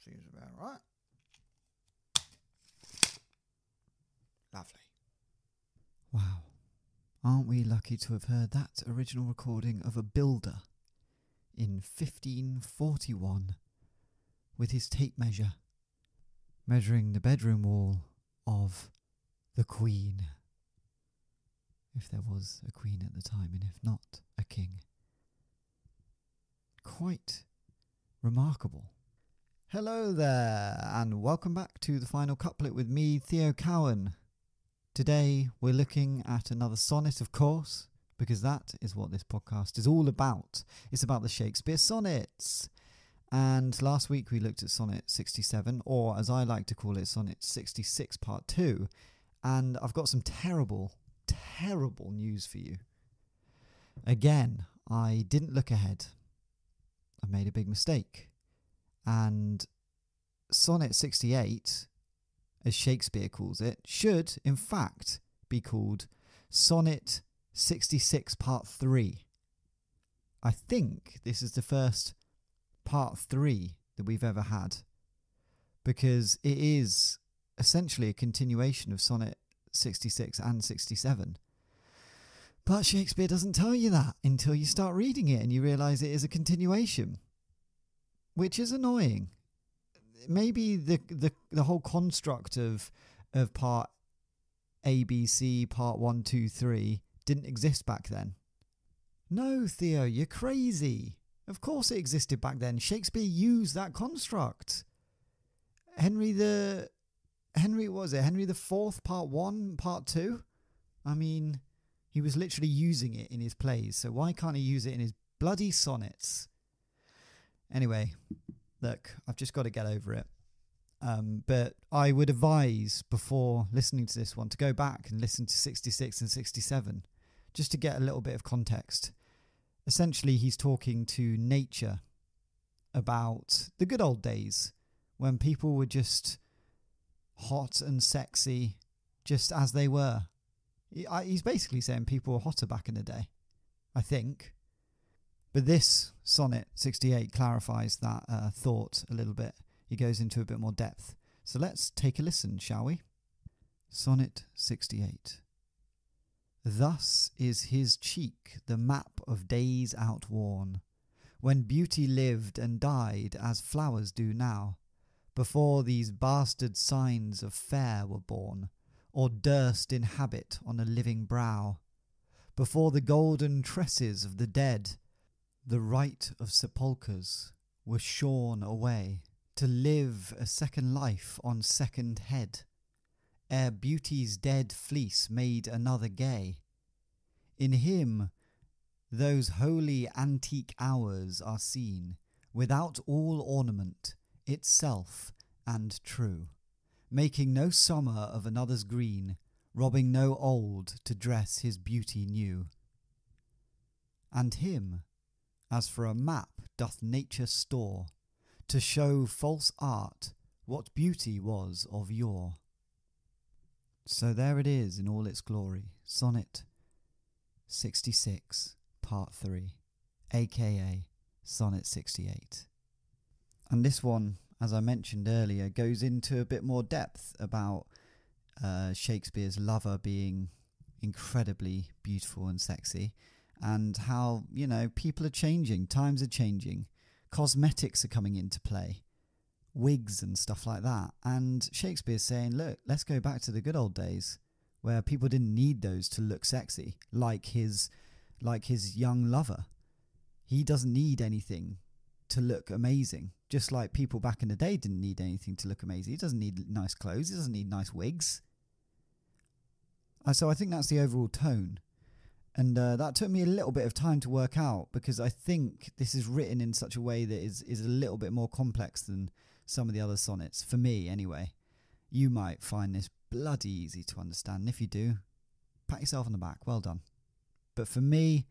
Seems about right. Lovely. Wow. Aren't we lucky to have heard that original recording of a builder in 1541 with his tape measure, measuring the bedroom wall of the Queen, if there was a queen at the time, and if not, a king. Quite remarkable. Hello there, and welcome back to the final couplet with me, Theo Cowan. Today we're looking at another sonnet, of course, because that is what this podcast is all about. It's about the Shakespeare sonnets. And last week we looked at Sonnet 67, or as I like to call it, Sonnet 66 Part 2. And I've got some terrible news for you. Again, I didn't look ahead. I made a big mistake. And Sonnet 68, as Shakespeare calls it, should, in fact, be called Sonnet 66 Part 3. I think this is the first Part 3 that we've ever had, because it is essentially a continuation of Sonnet 66 and 67. But Shakespeare doesn't tell you that until you start reading it and you realise it is a continuation, which is annoying. Maybe the whole construct of Part A, B, C, Part 1, 2, 3 didn't exist back then. No, Theo, you're crazy. Of course it existed back then. Shakespeare used that construct. Henry the Fourth, Part 1, Part 2? I mean, he was literally using it in his plays, so why can't he use it in his bloody sonnets? Anyway, look, I've just got to get over it. But I would advise, before listening to this one, to go back and listen to 66 and 67, just to get a little bit of context. Essentially, he's talking to nature about the good old days when people were just hot and sexy, just as they were. He's basically saying people were hotter back in the day, I think. But this Sonnet 68 clarifies that thought a little bit. He goes into a bit more depth. So let's take a listen, shall we? Sonnet 68. Thus is his cheek the map of days outworn, when beauty lived and died as flowers do now, before these bastard signs of fair were born, or durst inhabit on a living brow, before the golden tresses of the dead, the rite of sepulchres, were shorn away, to live a second life on second head, ere beauty's dead fleece made another gay. In him those holy antique hours are seen, without all ornament, itself and true, making no summer of another's green, robbing no old to dress his beauty new. And him, as for a map doth nature store, to show false art what beauty was of yore. So there it is in all its glory, Sonnet 66, Part 3, aka Sonnet 68. And this one, as I mentioned earlier, goes into a bit more depth about Shakespeare's lover being incredibly beautiful and sexy, and how, people are changing, times are changing, cosmetics are coming into play, wigs and stuff like that. And Shakespeare's saying, look, let's go back to the good old days where people didn't need those to look sexy, like his young lover. He doesn't need anything to look amazing, just like people back in the day didn't need anything to look amazing. He doesn't need nice clothes, he doesn't need nice wigs. So I think that's the overall tone. And that took me a little bit of time to work out, because I think this is written in such a way that is a little bit more complex than some of the other sonnets, for me anyway. You might find this bloody easy to understand, and if you do, pat yourself on the back, well done. But for me,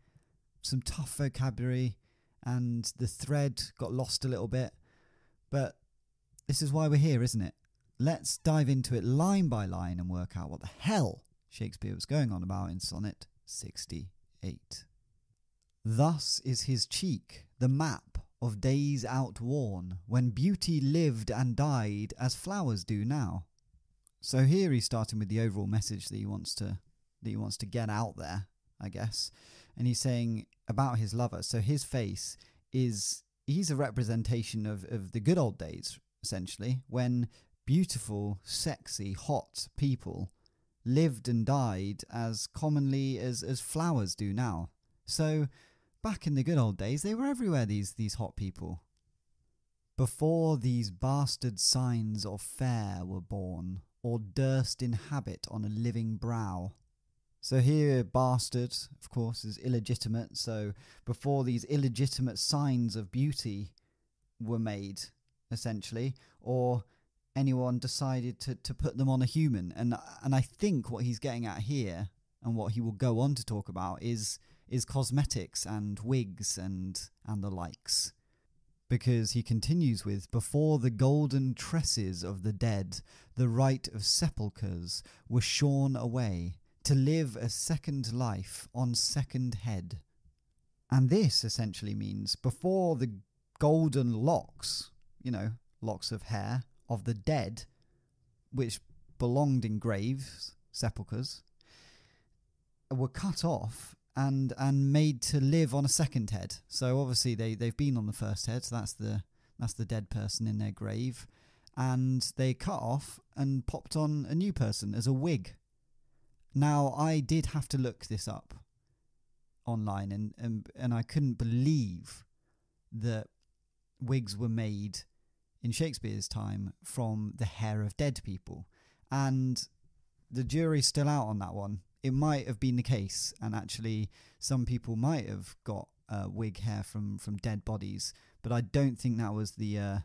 some tough vocabulary, and the thread got lost a little bit. But this is why we're here, isn't it? Let's dive into it line by line and work out what the hell Shakespeare was going on about in Sonnet 68. Thus is his cheek the map of days outworn, when beauty lived and died as flowers do now. So here he's starting with the overall message that he wants to get out there, I guess. And he's saying about his lover. So his face he's a representation of the good old days, essentially, when beautiful, sexy, hot people lived and died as commonly as flowers do now. So back in the good old days, they were everywhere, these hot people. Before these bastard signs of fair were born, or durst inhabit on a living brow. So here, bastard, of course, is illegitimate. So before these illegitimate signs of beauty were made, essentially, or anyone decided to put them on a human. And I think what he's getting at here, and what he will go on to talk about, is cosmetics and wigs and the likes. Because he continues with, before the golden tresses of the dead, the rite of sepulchres were shorn away, to live a second life on second head. And this essentially means before the golden locks, locks of hair of the dead, which belonged in graves, sepulchres, were cut off and made to live on a second head. So obviously they've been on the first head, so that's the dead person in their grave, and they cut off and popped on a new person as a wig. Now, I did have to look this up online, and I couldn't believe that wigs were made in Shakespeare's time from the hair of dead people. And the jury's still out on that one. It might have been the case, and actually some people might have got wig hair from dead bodies, but I don't think that was the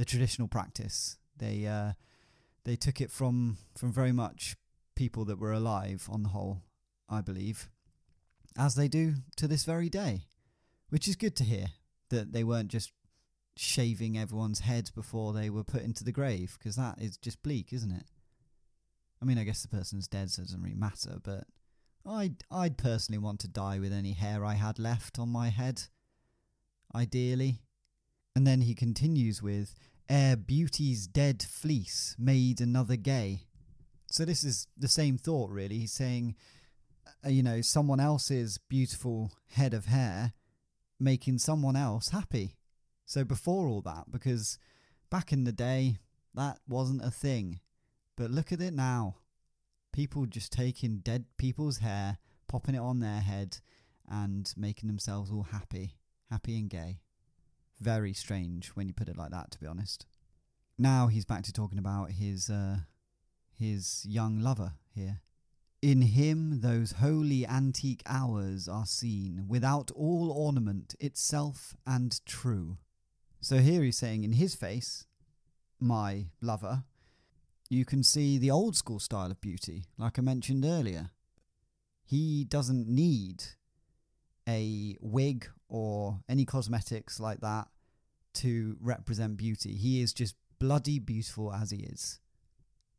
traditional practice. They took it from very much people that were alive on the whole, I believe, as they do to this very day, which is good to hear, that they weren't just shaving everyone's head before they were put into the grave, because that is just bleak, isn't it? I mean, I guess the person's dead, so it doesn't really matter, but I'd personally want to die with any hair I had left on my head, ideally. And then he continues with, ere beauty's dead fleece made another gay. So this is the same thought, really. He's saying, someone else's beautiful head of hair making someone else happy. So before all that, because back in the day, that wasn't a thing. But look at it now. People just taking dead people's hair, popping it on their head, and making themselves all happy and gay. Very strange when you put it like that, to be honest. Now he's back to talking about his young lover here. In him those holy antique hours are seen, without all ornament, itself and true. So here he's saying, in his face, my lover, you can see the old school style of beauty, like I mentioned earlier. He doesn't need a wig or any cosmetics like that to represent beauty. He is just bloody beautiful as he is.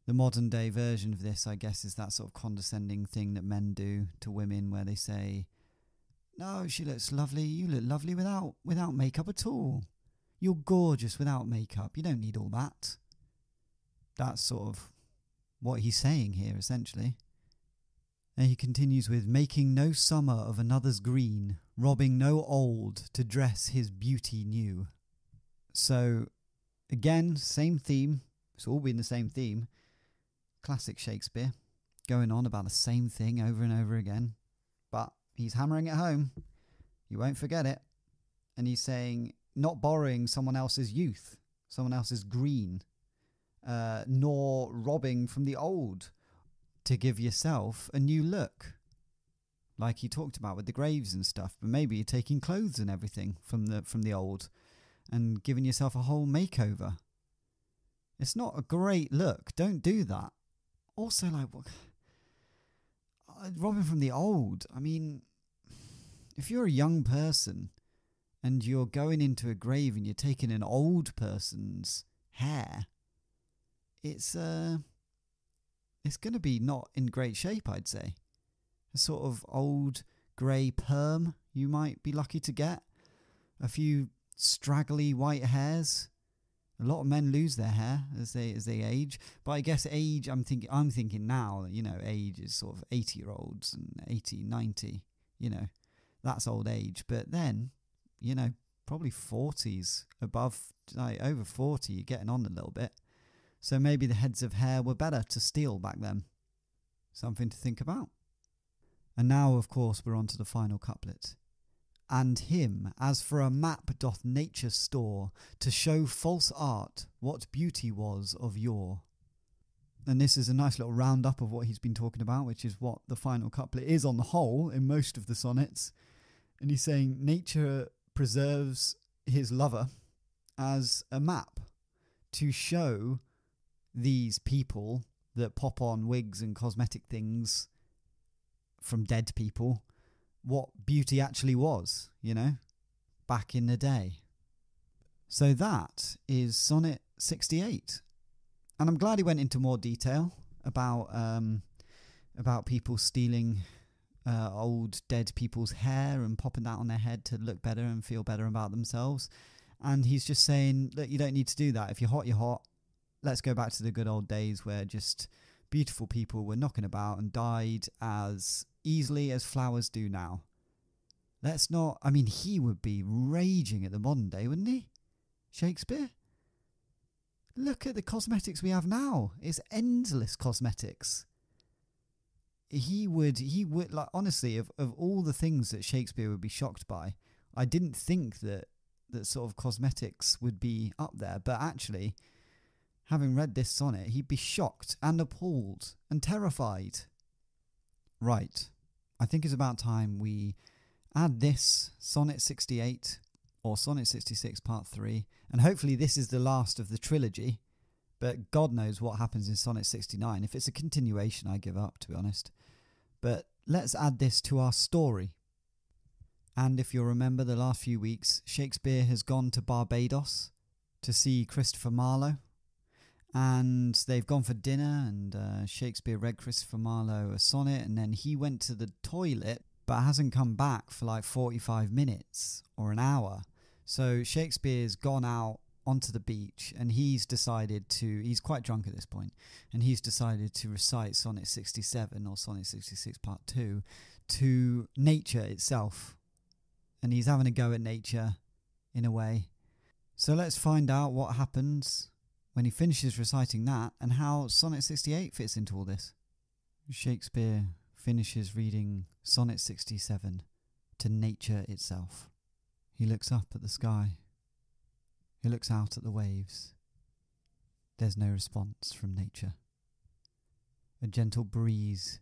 The modern day version of this, I guess, is that sort of condescending thing that men do to women, where they say, no, she looks lovely, you look lovely without makeup at all. You're gorgeous without makeup, you don't need all that. That's sort of what he's saying here, essentially. And he continues with, making no summer of another's green, robbing no old to dress his beauty new. So, again, same theme. It's all been the same theme. Classic Shakespeare, going on about the same thing over and over again. But he's hammering it home. You won't forget it. And he's saying, not borrowing someone else's youth, someone else's green, nor robbing from the old to give yourself a new look. Like he talked about with the graves and stuff, but maybe you're taking clothes and everything from the old and giving yourself a whole makeover. It's not a great look. Don't do that. Also, robbing from the old. I mean, if you're a young person and you're going into a grave and you're taking an old person's hair, it's going to be not in great shape, I'd say. A sort of old grey perm you might be lucky to get. A few straggly white hairs. A lot of men lose their hair as they age, but I guess age. I'm thinking now. Age is sort of 80-year-olds and 80, 90. That's old age. But then, probably 40s above, like over 40, you're getting on a little bit. So maybe the heads of hair were better to steal back then. Something to think about. And now, of course, we're on to the final couplet. And him, as for a map doth nature store, to show false art what beauty was of yore. And this is a nice little roundup of what he's been talking about, which is what the final couplet is on the whole in most of the sonnets. And he's saying nature preserves his lover as a map to show these people that pop on wigs and cosmetic things from dead people what beauty actually was, back in the day. So that is Sonnet 68. And I'm glad he went into more detail about people stealing old dead people's hair and popping that on their head to look better and feel better about themselves. And he's just saying, look, you don't need to do that. If you're hot, you're hot. Let's go back to the good old days where just beautiful people were knocking about and died as easily as flowers do now. Let's not... he would be raging at the modern day, wouldn't he? Shakespeare? Look at the cosmetics we have now. It's endless cosmetics. He would like, honestly, of all the things that Shakespeare would be shocked by, I didn't think that sort of cosmetics would be up there. But actually, having read this sonnet, he'd be shocked and appalled and terrified. Right. I think it's about time we add this Sonnet 68 or Sonnet 66 Part 3, and hopefully this is the last of the trilogy, but God knows what happens in Sonnet 69. If it's a continuation, I give up, to be honest. But let's add this to our story. And if you'll remember the last few weeks, Shakespeare has gone to Barbados to see Christopher Marlowe, and they've gone for dinner, and Shakespeare read Christopher Marlowe a sonnet, and then he went to the toilet but hasn't come back for like 45 minutes or an hour. So Shakespeare's gone out onto the beach, and he's quite drunk at this point, and he's decided to recite Sonnet 67 or Sonnet 66 Part 2 to nature itself. And he's having a go at nature in a way. So let's find out what happens when he finishes reciting that and how Sonnet 68 fits into all this. Shakespeare finishes reading Sonnet 67 to nature itself. He looks up at the sky. He looks out at the waves. There's no response from nature. A gentle breeze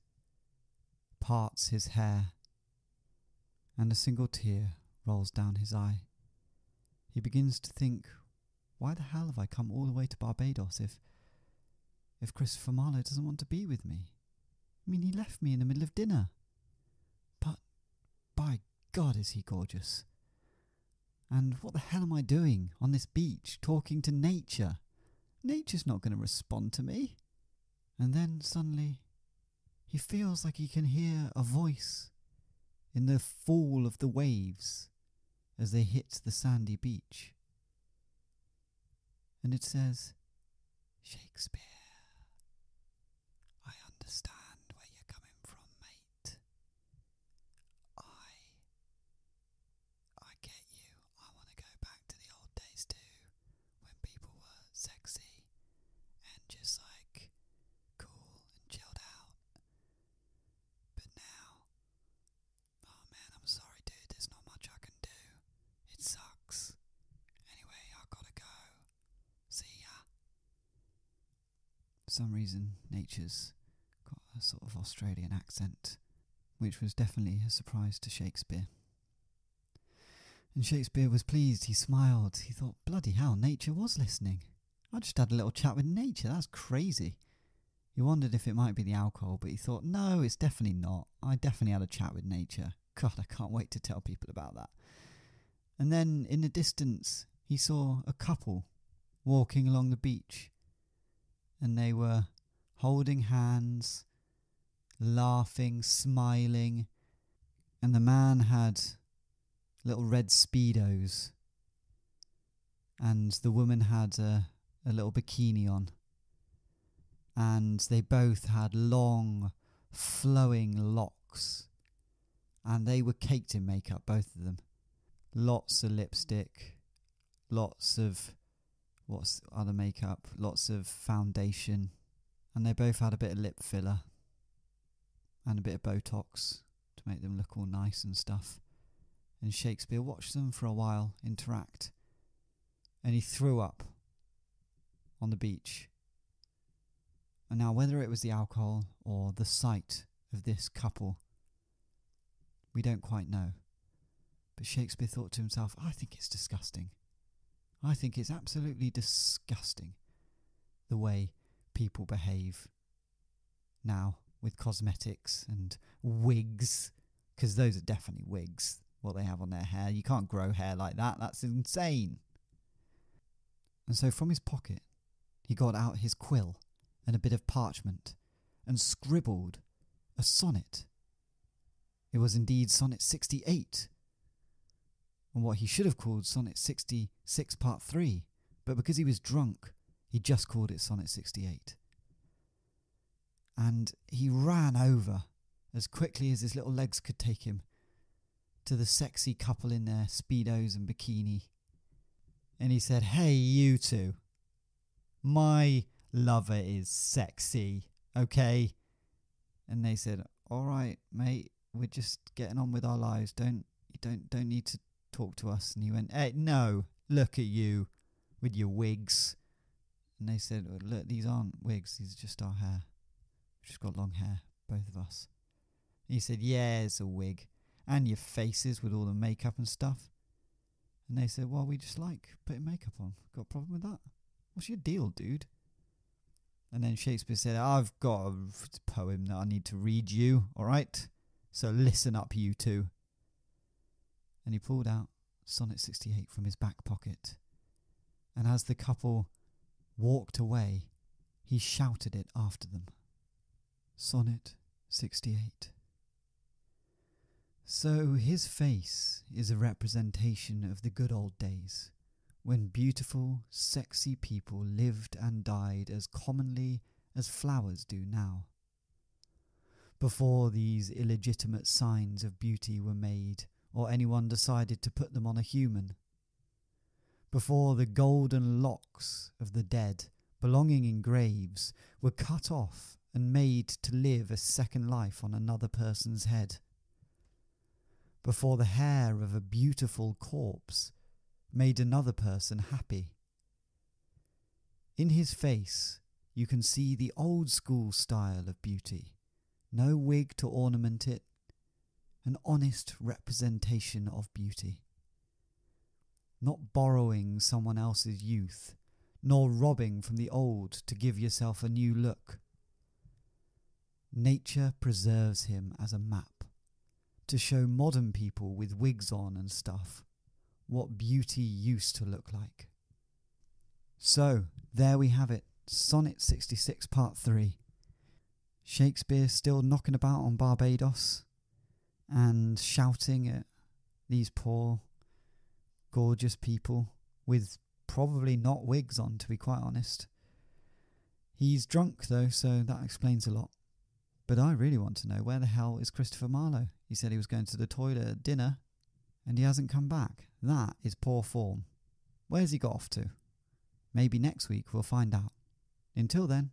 parts his hair, and a single tear rolls down his eye. He begins to think, why the hell have I come all the way to Barbados if Christopher Marlowe doesn't want to be with me? He left me in the middle of dinner. But, by God, is he gorgeous. And what the hell am I doing on this beach, talking to nature? Nature's not going to respond to me. And then, suddenly, he feels like he can hear a voice in the fall of the waves as they hit the sandy beach. And it says, Shakespeare, I understand where you're coming from, mate. I get you. I want to go back to the old days too, when people were sexy and just like cool and chilled out. But now, oh man, I'm sorry dude, there's not much I can do. It sucks. Anyway, I gotta go. See ya. For some reason, nature's got a sort of Australian accent, which was definitely a surprise to Shakespeare. And Shakespeare was pleased, he smiled, he thought, bloody hell, nature was listening. I just had a little chat with nature, that's crazy. He wondered if it might be the alcohol, but he thought, no, it's definitely not. I definitely had a chat with nature. God, I can't wait to tell people about that. And then, in the distance, he saw a couple walking along the beach, and they were holding hands, laughing, smiling, and the man had little red Speedos, and the woman had a little bikini on, and they both had long, flowing locks, and they were caked in makeup, both of them. Lots of lipstick, lots of other makeup, lots of foundation, and they both had a bit of lip filler and a bit of Botox to make them look all nice and stuff. And Shakespeare watched them for a while interact, and he threw up on the beach. And now whether it was the alcohol or the sight of this couple, we don't quite know. But Shakespeare thought to himself, I think it's disgusting. I think it's absolutely disgusting the way people behave now with cosmetics and wigs, because those are definitely wigs, what they have on their hair. You can't grow hair like that. That's insane. And so from his pocket, he got out his quill and a bit of parchment and scribbled a sonnet. It was indeed Sonnet 68, and what he should have called Sonnet 66 Part 3, but because he was drunk, he just called it Sonnet 68. And he ran over, as quickly as his little legs could take him, to the sexy couple in their Speedos and bikini. And he said, hey, you two, my lover is sexy, okay? And they said, all right, mate, we're just getting on with our lives. You don't need to talk to us. And he went, hey, no, look at you with your wigs. And they said, oh, look, these aren't wigs, these are just our hair. We've just got long hair, both of us. And he said, yeah, it's a wig. And your faces with all the makeup and stuff. And they said, well, we just like putting makeup on. Got a problem with that? What's your deal, dude? And then Shakespeare said, I've got a poem that I need to read you, all right? So listen up, you two. And he pulled out Sonnet 68 from his back pocket. And as the couple walked away, he shouted it after them. Sonnet 68. So his face is a representation of the good old days, when beautiful, sexy people lived and died as commonly as flowers do now. Before these illegitimate signs of beauty were made, or anyone decided to put them on a human. Before the golden locks of the dead, belonging in graves, were cut off and made to live a second life on another person's head. Before the hair of a beautiful corpse made another person happy. In his face you can see the old school style of beauty, no wig to ornament it, an honest representation of beauty. Not borrowing someone else's youth, nor robbing from the old to give yourself a new look. Nature preserves him as a map, to show modern people with wigs on and stuff what beauty used to look like. So, there we have it, Sonnet 66 Part 3. Shakespeare still knocking about on Barbados and shouting at these poor, gorgeous people with probably not wigs on, to be quite honest. He's drunk though, so that explains a lot. But I really want to know, where the hell is Christopher Marlowe? He said he was going to the toilet at dinner and he hasn't come back. That is poor form. Where's he got off to? Maybe next week we'll find out. Until then,